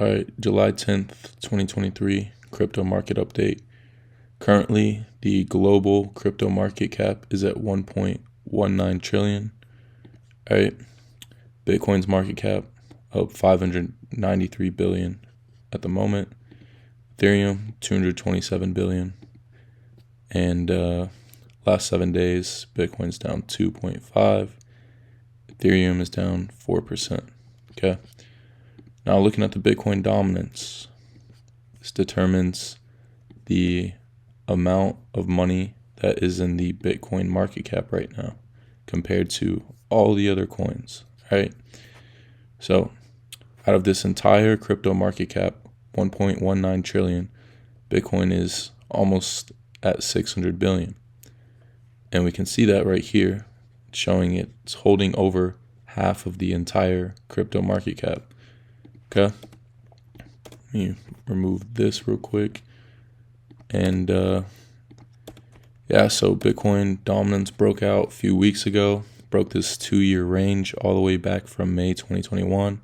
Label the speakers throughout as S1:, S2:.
S1: All right, July 10th, 2023, crypto market update. Currently, the global crypto market cap is at 1.19 trillion. All right, Bitcoin's market cap up 593 billion at the moment. Ethereum 227 billion. And last 7 days, Bitcoin's down 2.5. Ethereum is down 4%. Okay. Now looking at the Bitcoin dominance, this determines the amount of money that is in the Bitcoin market cap right now compared to all the other coins, right? So out of this entire crypto market cap, 1.19 trillion, Bitcoin is almost at 600 billion. And we can see that right here, showing it's holding over half of the entire crypto market cap. Okay, let me remove this real quick. And so Bitcoin dominance broke out a few weeks ago, broke this 2-year range all the way back from May 2021.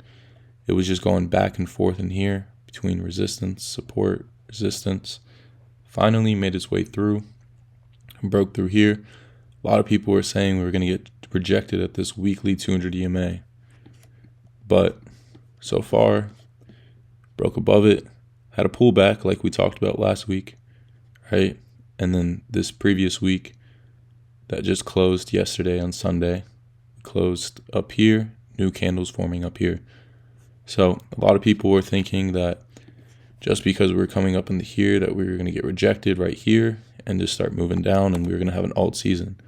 S1: It was just going back and forth in here between resistance, support, resistance. Finally made its way through and broke through here. A lot of people were saying we were going to get rejected at this weekly 200 EMA. But so far, broke above it, had a pullback like we talked about last week, right? And then this previous week that just closed yesterday on Sunday, closed up here, new candles forming up here. So a lot of people were thinking that just because we were coming up in here that we were going to get rejected right here and just start moving down and we were going to have an alt season,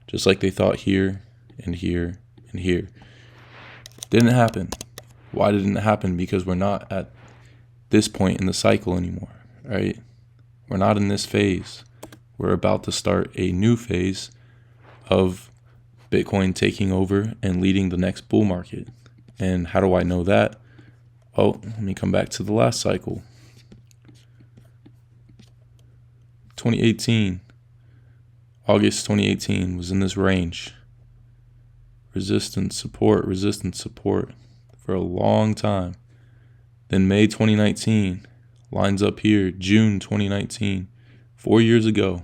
S1: just like they thought here and here and here. Didn't happen. Why didn't it happen? Because we're not at this point in the cycle anymore, right? We're not in this phase. We're about to start a new phase of Bitcoin taking over and leading the next bull market. And how do I know that? Oh, let me come back to the last cycle. 2018, August 2018 was in this range. Resistance, support for a long time. Then May 2019 lines up here, June 2019, 4 years ago,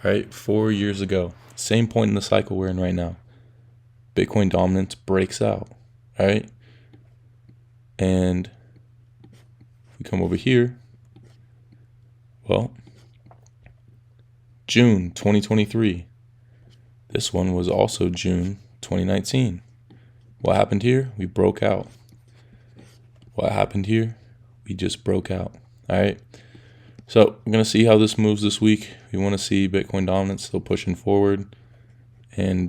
S1: right? 4 years ago, same point in the cycle we're in right now. Bitcoin dominance breaks out, right? And we come over here, well, June 2023. This one was also June 2019. What happened here? We broke out. What happened here? We just broke out. All right. So we're going to see how this moves this week. We want to see Bitcoin dominance still pushing forward and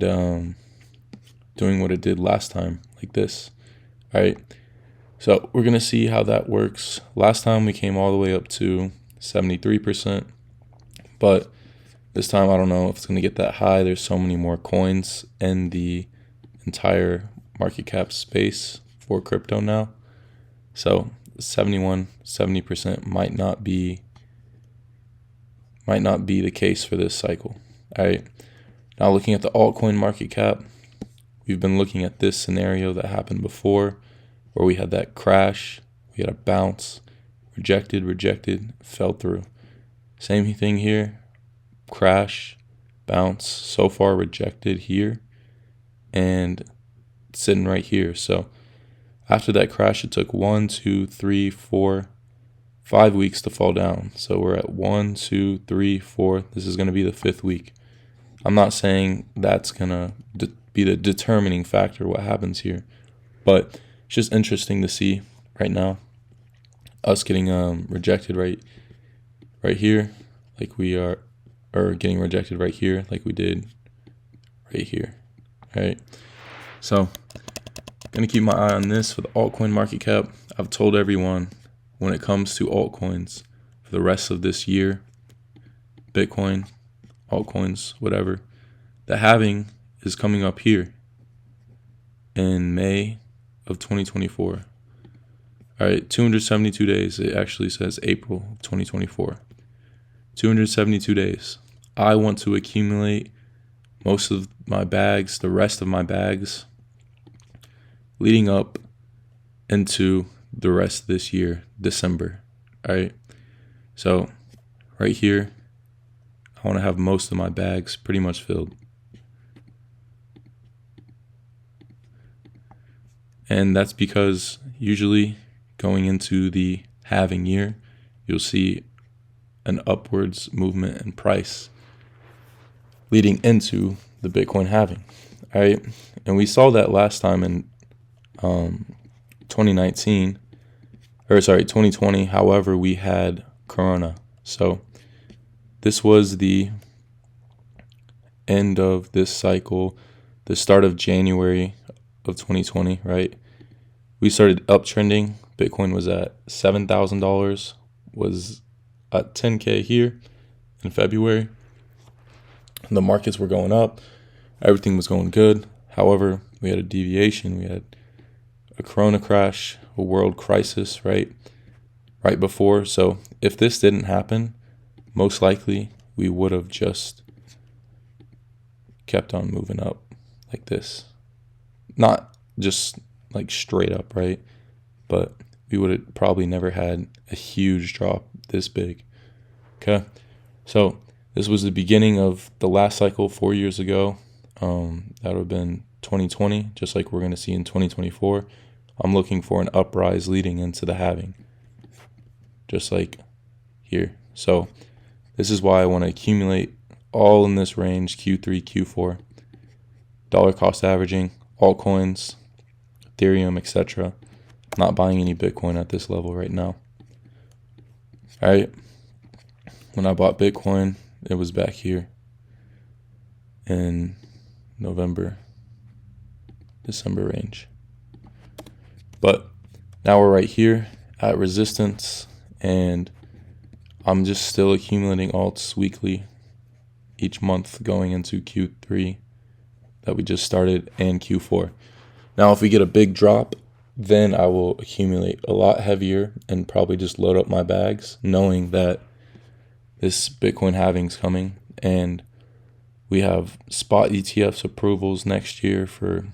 S1: doing what it did last time, like this. All right. So we're going to see how that works. Last time we came all the way up to 73%. But this time I don't know if it's going to get that high. There's so many more coins in the entire market cap space for crypto now. So 70% might not be the case for this cycle. All right. Now looking at the altcoin market cap, we've been looking at this scenario that happened before where we had that crash, we had a bounce, rejected, fell through. Same thing here, crash, bounce, so far rejected here and sitting right here. So after that crash, it took 1, 2, 3, 4, 5 weeks to fall down. So we're at 1, 2, 3, 4. This is going to be the 5th week. I'm not saying that's going to be the determining factor what happens here, but it's just interesting to see right now us getting rejected right here like we are, or getting rejected right here like we did right here. All right. So going to keep my eye on this for the altcoin market cap. I've told everyone when it comes to altcoins for the rest of this year, Bitcoin, altcoins, whatever, the halving is coming up here in May of 2024. All right, 272 days. It actually says April of 2024. 272 days. I want to accumulate most of my bags, the rest of my bags, leading up into the rest of this year, December. All right. So right here, I want to have most of my bags pretty much filled. And that's because usually going into the halving year, you'll see an upwards movement in price leading into the Bitcoin halving. All right. And we saw that last time in 2019, 2020. However, we had Corona. So this was the end of this cycle, the start of January of 2020, right? We started uptrending. Bitcoin was at $7,000, was at 10K here in February. The markets were going up. Everything was going good. However, we had a deviation. We had a Corona crash, a world crisis, right before. So if this didn't happen, most likely we would have just kept on moving up like this. Not just like straight up, right? But we would have probably never had a huge drop this big. Okay. So this was the beginning of the last cycle 4 years ago. That would have been 2020, just like we're going to see in 2024. I'm looking for an uprise leading into the halving, just like here. So this is why I want to accumulate all in this range, Q3, Q4, dollar cost averaging, altcoins, Ethereum, etc. Not buying any Bitcoin at this level right now. All right. When I bought Bitcoin, it was back here in November, December range. But now we're right here at resistance, and I'm just still accumulating alts weekly each month going into Q3 that we just started and Q4. Now, if we get a big drop, then I will accumulate a lot heavier and probably just load up my bags, knowing that this Bitcoin halving's coming, and we have spot ETFs approvals next year for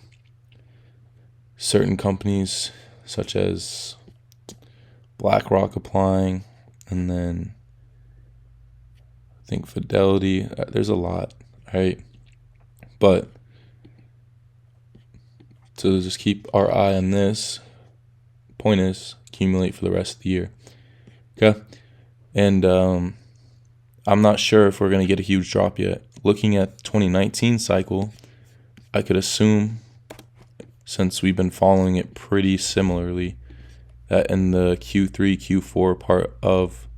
S1: certain companies, such as BlackRock applying, and then I think Fidelity. There's a lot, right? But to just keep our eye on this, point is accumulate for the rest of the year. Okay? And I'm not sure if we're going to get a huge drop yet. Looking at 2019 cycle, I could assume, since we've been following it pretty similarly, that in the Q3, Q4 part of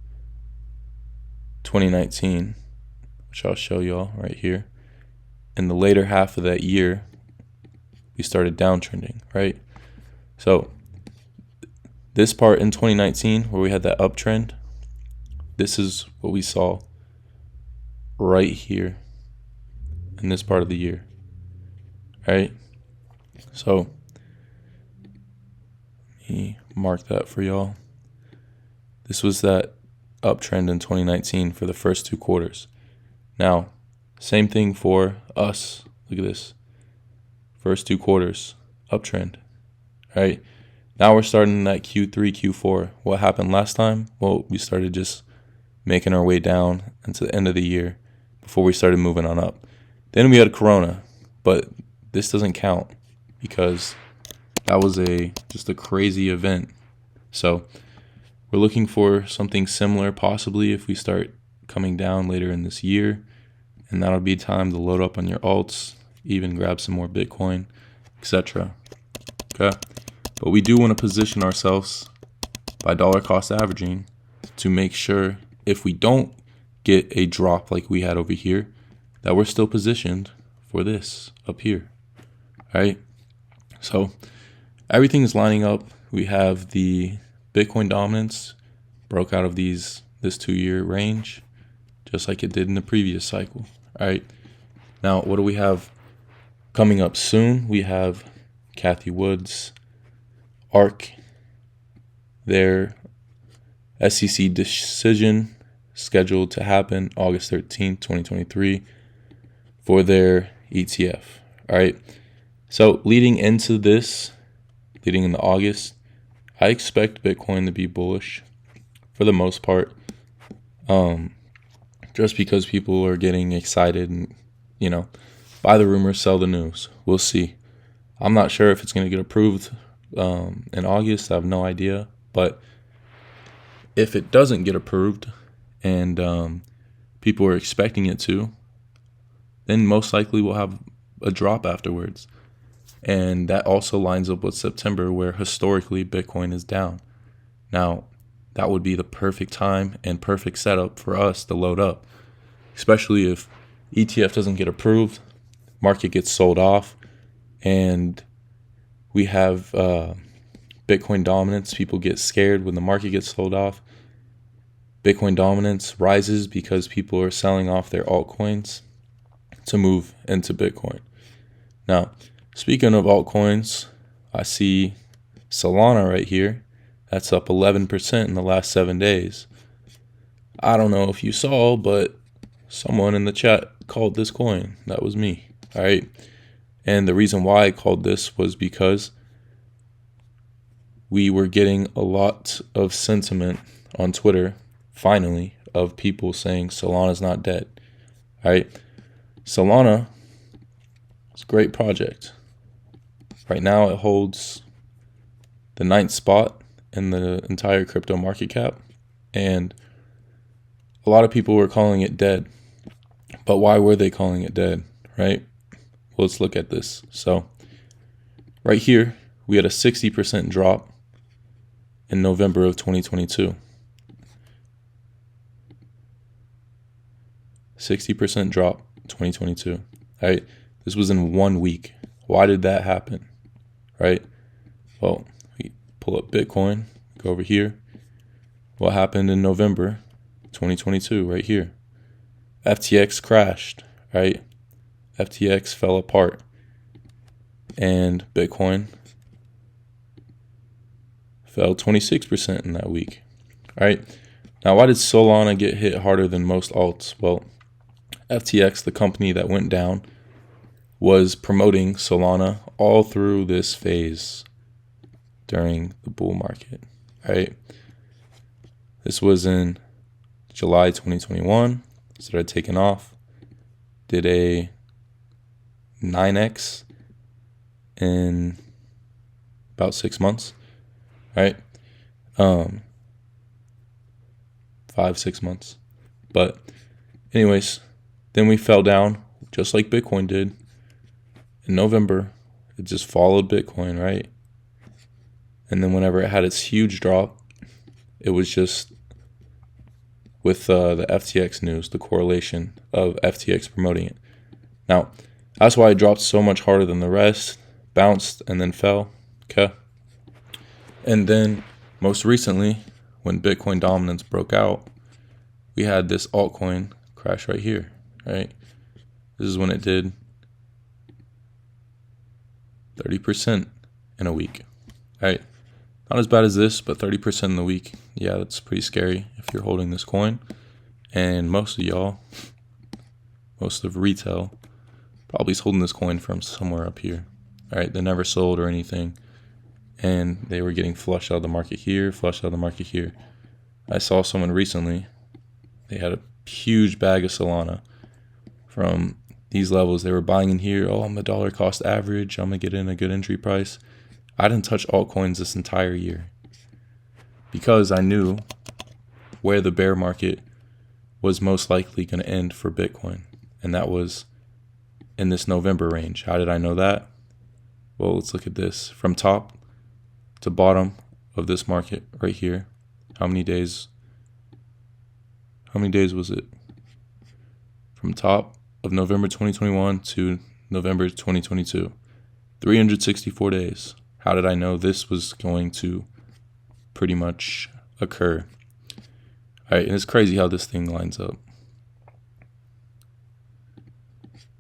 S1: 2019, which I'll show y'all right here, in the later half of that year, we started downtrending, right? So this part in 2019 where we had that uptrend, this is what we saw right here in this part of the year, right? So let me mark that for y'all. This was that uptrend in 2019 for the first 2 quarters. Now, same thing for us. Look at this. First 2 quarters, uptrend, right? Now we're starting that Q3, Q4. What happened last time? Well, we started just making our way down into the end of the year before we started moving on up. Then we had Corona, but this doesn't count because that was just a crazy event. So we're looking for something similar, possibly if we start coming down later in this year, and that'll be time to load up on your alts, even grab some more Bitcoin, etc. Okay, but we do want to position ourselves by dollar cost averaging to make sure if we don't get a drop like we had over here, that we're still positioned for this up here. All right, so everything is lining up. We have the Bitcoin dominance broke out of this 2-year range, just like it did in the previous cycle. All right, now what do we have coming up soon? We have Cathie Wood's ARK, their SEC decision scheduled to happen August 13th, 2023 for their ETF. All right, so leading into August, I expect Bitcoin to be bullish for the most part, just because people are getting excited and, buy the rumors, sell the news. We'll see. I'm not sure if it's going to get approved in August. I have no idea. But if it doesn't get approved and people are expecting it to, then most likely we'll have a drop afterwards. And that also lines up with September, where historically Bitcoin is down. Now, that would be the perfect time and perfect setup for us to load up, especially if ETF doesn't get approved, market gets sold off, and we have Bitcoin dominance. People get scared when the market gets sold off. Bitcoin dominance rises because people are selling off their altcoins to move into Bitcoin. Now, speaking of altcoins, I see Solana right here. That's up 11% in the last 7 days. I don't know if you saw, but someone in the chat called this coin. That was me. All right. And the reason why I called this was because we were getting a lot of sentiment on Twitter, finally, of people saying Solana's not dead. All right. Solana is a great project. Right now, it holds the 9th spot in the entire crypto market cap. And a lot of people were calling it dead. But why were they calling it dead, right? Well, let's look at this. So right here, we had a 60% drop in November of 2022. 60% drop, 2022. All right. This was in 1 week. Why did that happen? Right? Well, we pull up Bitcoin, go over here. What happened in November 2022, right here? FTX crashed, right? FTX fell apart. And Bitcoin fell 26% in that week. All right. Now, why did Solana get hit harder than most alts? Well, FTX, the company that went down, was promoting Solana all through this phase during the bull market, right? This was in July 2021. Started taking off. Did a 9x in about 6 months, right? 5-6 months. But anyways, then we fell down just like Bitcoin did. In November, it just followed Bitcoin, right? And then whenever it had its huge drop, it was just with the FTX news, the correlation of FTX promoting it. Now, that's why it dropped so much harder than the rest, bounced and then fell, okay? And then most recently, when Bitcoin dominance broke out, we had this altcoin crash right here, right? This is when it did 30% in a week, right? Not as bad as this, but 30% in the week. Yeah, that's pretty scary if you're holding this coin. And most of y'all, most of retail, probably is holding this coin from somewhere up here. All right, they never sold or anything. And they were getting flushed out of the market here, flushed out of the market here. I saw someone recently, they had a huge bag of Solana from these levels. They were buying in here. Oh, I'm a dollar cost average. I'm going to get in a good entry price. I didn't touch altcoins this entire year because I knew where the bear market was most likely going to end for Bitcoin. And that was in this November range. How did I know that? Well, let's look at this. From top to bottom of this market right here. How many days was it? From top of November 2021 to November 2022. 364 days. How did I know this was going to pretty much occur? All right, and it's crazy how this thing lines up.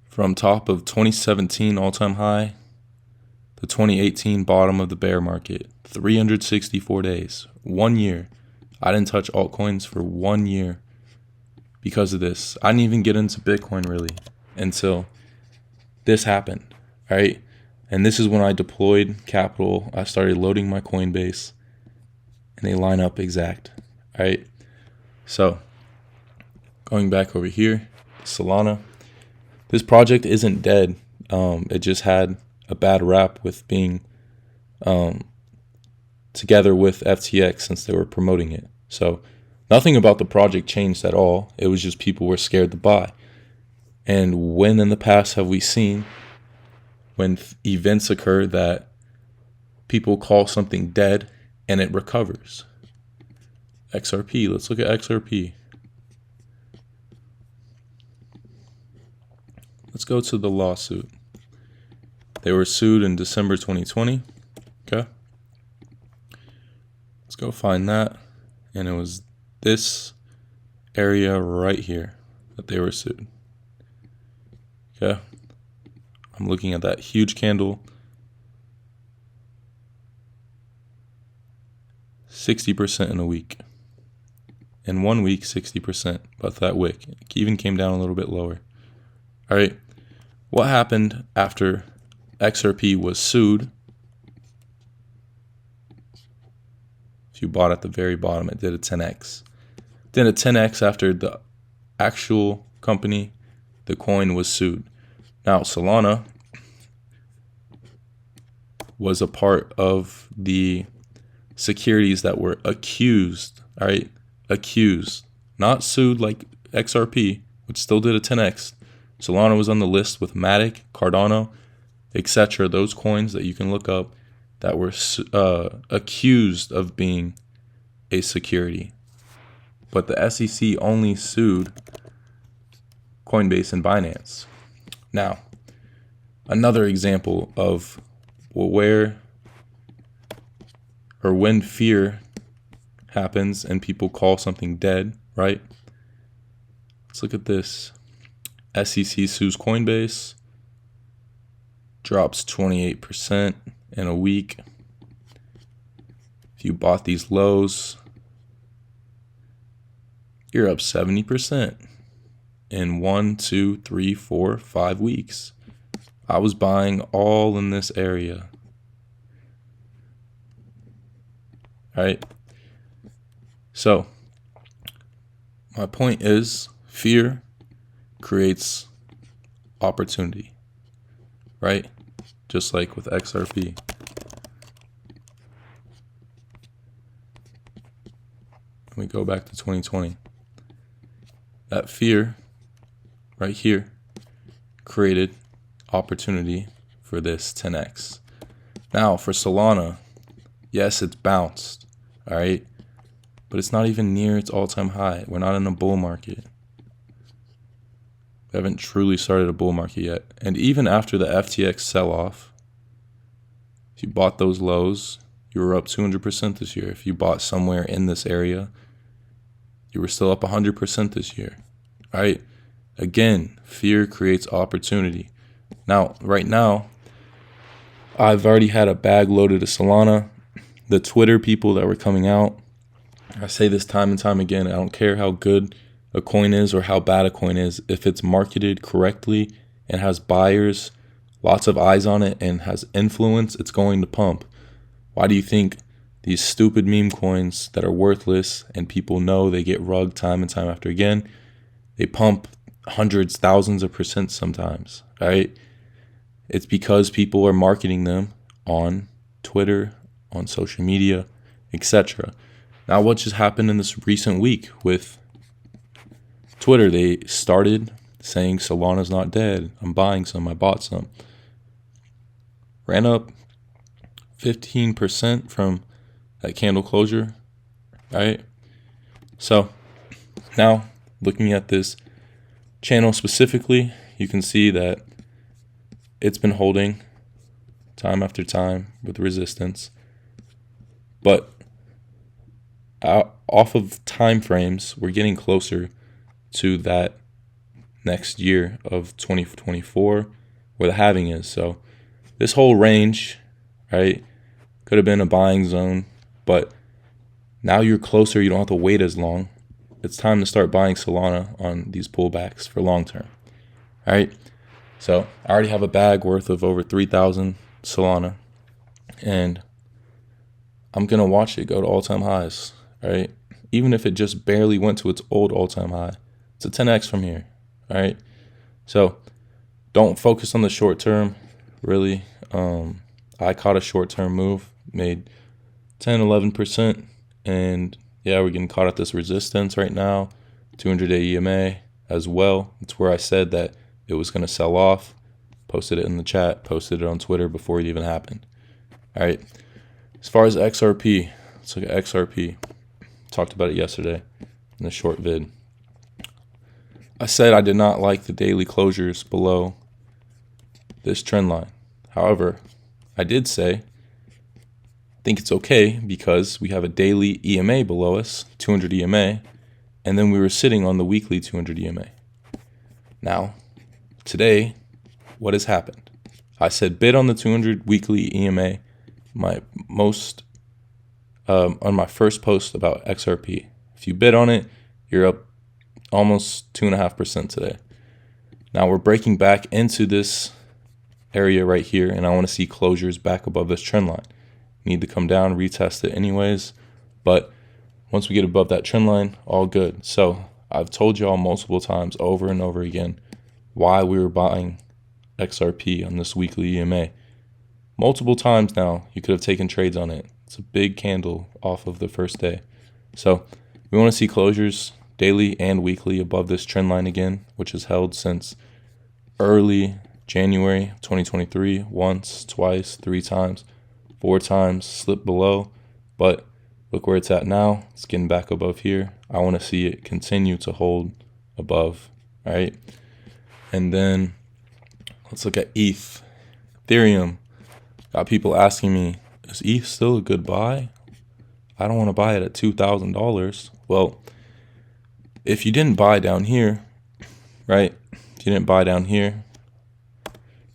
S1: From top of 2017 all-time high, the 2018 bottom of the bear market, 364 days, 1 year. I didn't touch altcoins for 1 year because of this. I didn't even get into Bitcoin really until this happened, right? And this is when I deployed capital. I started loading my Coinbase, and they line up exact. All right. So going back over here, Solana. This project isn't dead. It just had a bad rap with being together with FTX since they were promoting it. So nothing about the project changed at all. It was just people were scared to buy. And when in the past have we seen when events occur that people call something dead and it recovers? XRP. Let's look at XRP. Let's go to the lawsuit. They were sued in December 2020. Okay. Let's go find that. And it was this area right here that they were sued. Okay. I'm looking at that huge candle. 60% in a week. In 1 week, 60%. But that wick. It even came down a little bit lower. All right. What happened after XRP was sued? If you bought at the very bottom, it did a 10x. Did a 10x after the actual company, the coin, was sued. Now, Solana was a part of the securities that were accused, all right? Accused, not sued like XRP, which still did a 10x. Solana was on the list with Matic, Cardano, etc. Those coins that you can look up that were accused of being a security. But the SEC only sued Coinbase and Binance. Now, another example of where or when fear happens and people call something dead, right? Let's look at this. SEC sues Coinbase, drops 28% in a week. If you bought these lows, you're up 70% in 1, 2, 3, 4, 5 weeks. I was buying all in this area. All right. So, my point is, fear creates opportunity, right? Just like with XRP. We go back to 2020. That fear right here created opportunity for this 10x. Now for Solana, yes, it's bounced, all right? But it's not even near its all-time high. We're not in a bull market. We haven't truly started a bull market yet. And even after the FTX sell-off, if you bought those lows, you were up 200% this year. If you bought somewhere in this area, you were still up 100% this year. All right? Again, fear creates opportunity. Now, right now, I've already had a bag loaded of Solana. The Twitter people that were coming out, I say this time and time again, I don't care how good a coin is or how bad a coin is. If it's marketed correctly and has buyers, lots of eyes on it, and has influence, it's going to pump. Why do you think these stupid meme coins that are worthless and people know they get rugged time and time after again, they pump hundreds, thousands of percent sometimes, right? It's because people are marketing them on Twitter, on social media, etc. Now, what just happened in this recent week with Twitter? They started saying Solana's not dead. I'm buying some. I bought some. Ran up 15% from that candle closure, right? So now looking at this channel specifically, you can see that it's been holding time after time with resistance. But off of time frames, we're getting closer to that next year of 2024 where the halving is. So this whole range, right, could have been a buying zone, but now you're closer. You don't have to wait as long. It's time to start buying Solana on these pullbacks for long term. All right. So I already have a bag worth of over 3,000 Solana, and I'm going to watch it go to all-time highs, right? Even if it just barely went to its old all-time high. It's a 10x from here, all right? So don't focus on the short term, really. I caught a short-term move, made 10, 11%, and yeah, we're getting caught at this resistance right now, 200-day EMA as well. It's where I said that it was going to sell off, posted it in the chat, posted it on Twitter before it even happened. All right, as far as XRP, let's look at XRP. Talked about it yesterday in the short vid. I said I did not like the daily closures below this trend line. However, I did say I think it's okay because we have a daily EMA below us, 200 EMA, and then we were sitting on the weekly 200 EMA. Now, today, what has happened? I said bid on the 200 weekly EMA, on my first post about XRP. If you bid on it, you're up almost 2.5% today. Now we're breaking back into this area right here, and I want to see closures back above this trend line. Need to come down, retest it anyways, but once we get above that trend line, all good. So I've told y'all multiple times over and over again why we were buying XRP on this weekly EMA. Multiple times now, you could have taken trades on it. It's a big candle off of the first day. So we want to see closures daily and weekly above this trend line again, which has held since early January 2023, once, twice, 3 times, 4 times, slipped below, but look where it's at now. It's getting back above here. I want to see it continue to hold above, all right? And then let's look at ETH. Ethereum. Got people asking me, is ETH still a good buy? I don't want to buy it at $2,000. Well, if you didn't buy down here, right? If you didn't buy down here,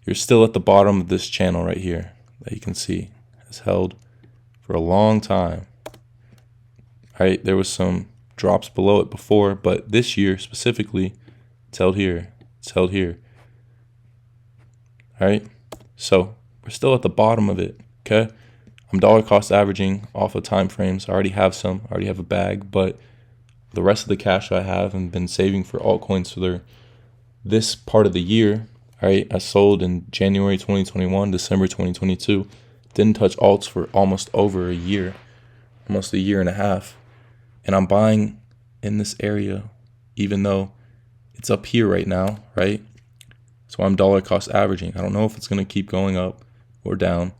S1: you're still at the bottom of this channel right here that you can see has held for a long time. Right? There was some drops below it before, but this year specifically, it's held here. It's held here. All right? So we're still at the bottom of it, okay? I'm dollar cost averaging off of time frames. I already have some. I already have a bag, but the rest of the cash I have and been saving for altcoins for this part of the year, all right? I sold in January 2021, December 2022. Didn't touch alts for almost over a year, almost a year and a half. And I'm buying in this area, even though it's up here right now, right? So I'm dollar cost averaging. I don't know if it's going to keep going up or down,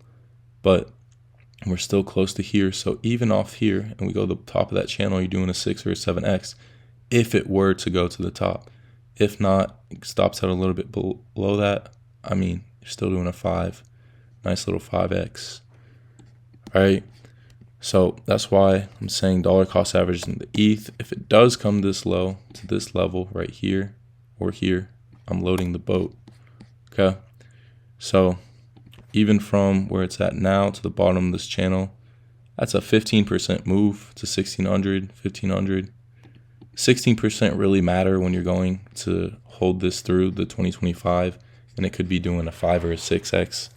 S1: but we're still close to here. So even off here, and we go to the top of that channel, you're doing a 6 or a 7x if it were to go to the top. If not, it stops out a little bit below that. I mean, you're still doing a 5. Nice little 5x. All right. So that's why I'm saying dollar cost average in the ETH. If it does come this low to this level right here or here, I'm loading the boat. Okay. So even from where it's at now to the bottom of this channel, that's a 15% move to 1600, 1500. 16% really matter when you're going to hold this through the 2025, and it could be doing a 5 or a 6x.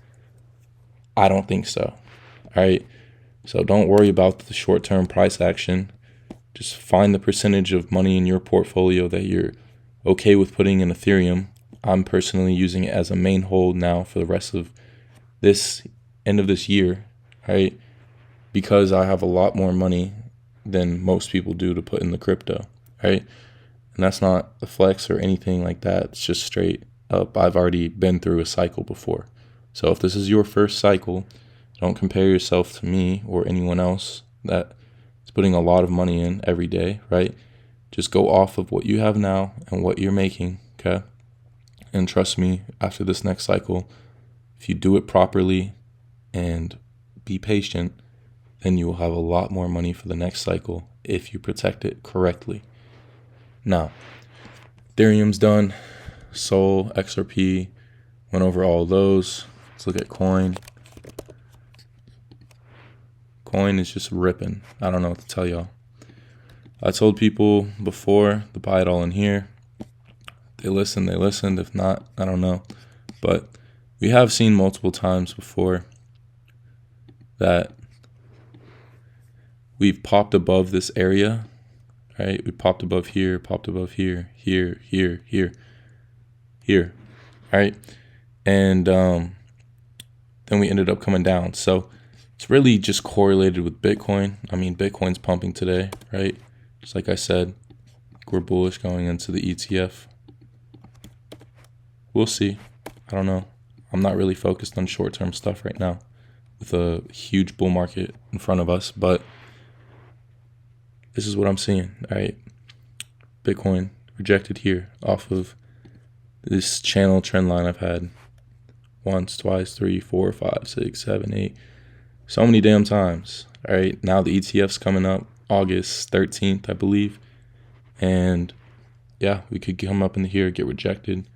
S1: I don't think so. All right. So don't worry about the short-term price action. Just find the percentage of money in your portfolio that you're okay with putting in Ethereum. I'm personally using it as a main hold now for the rest of this end of this year, right? Because I have a lot more money than most people do to put in the crypto, right? And that's not a flex or anything like that. It's just straight up. I've already been through a cycle before. So if this is your first cycle, don't compare yourself to me or anyone else that is putting a lot of money in every day, right? Just go off of what you have now and what you're making, okay? And trust me, after this next cycle, if you do it properly and be patient, then you will have a lot more money for the next cycle if you protect it correctly. Now, Ethereum's done. Sol, XRP, went over all of those. Let's look at Coin. Coin is just ripping. I don't know what to tell y'all. I told people before to buy it all in here. They listened. If not, I don't know. But we have seen multiple times before that we've popped above this area, right? We popped above here, popped above here, here, here, here, here, right? And then we ended up coming down. So it's really just correlated with Bitcoin. I mean, Bitcoin's pumping today, right? Just like I said, we're bullish going into the ETF. We'll see. I don't know. I'm not really focused on short-term stuff right now with a huge bull market in front of us, but this is what I'm seeing, all right? Bitcoin rejected here off of this channel trend line I've had once, twice, 3, 4, 5, 6, 7, 8, so many damn times, all right? Now the ETF's coming up August 13th, I believe, and yeah, we could come up in here, get rejected,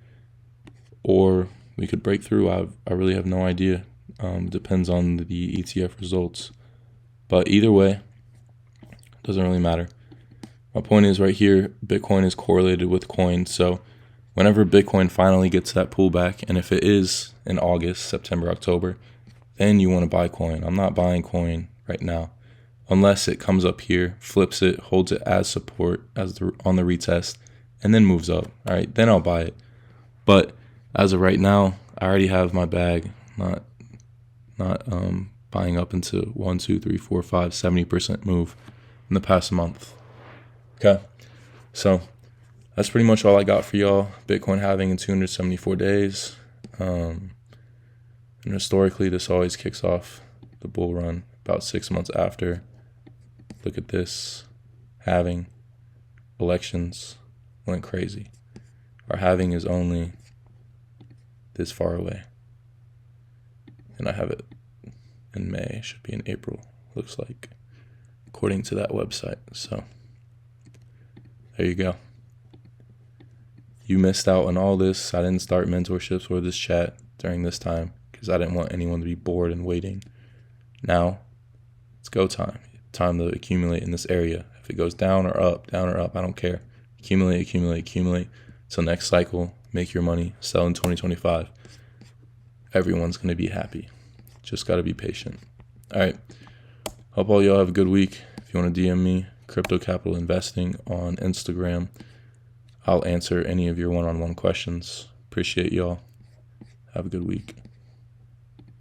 S1: or we could break through. I really have no idea. Depends on the ETF results. But either way, doesn't really matter. My point is right here, Bitcoin is correlated with coin. So whenever Bitcoin finally gets that pullback, and if it is in August, September, October, then you want to buy coin. I'm not buying coin right now unless it comes up here, flips it, holds it as support on the retest, and then moves up. All right, then I'll buy it. But as of right now, I already have my bag. Not buying up into 1, 2, 3, 4, 5, 70% move in the past month. Okay, so that's pretty much all I got for y'all. Bitcoin halving in 274 days. And historically, this always kicks off the bull run about 6 months after. Look at this. Halving. Elections went crazy. Our halving is only this far away. And I have it in May. It should be in April, looks like, according to that website. So there you go. You missed out on all this. I didn't start mentorships or this chat during this time because I didn't want anyone to be bored and waiting. Now it's go time. Time to accumulate in this area. If it goes down or up, I don't care. Accumulate till next cycle. Make your money. Sell in 2025. Everyone's going to be happy. Just got to be patient. All right. Hope all y'all have a good week. If you want to DM me, Crypto Capital Investing on Instagram, I'll answer any of your one-on-one questions. Appreciate y'all. Have a good week.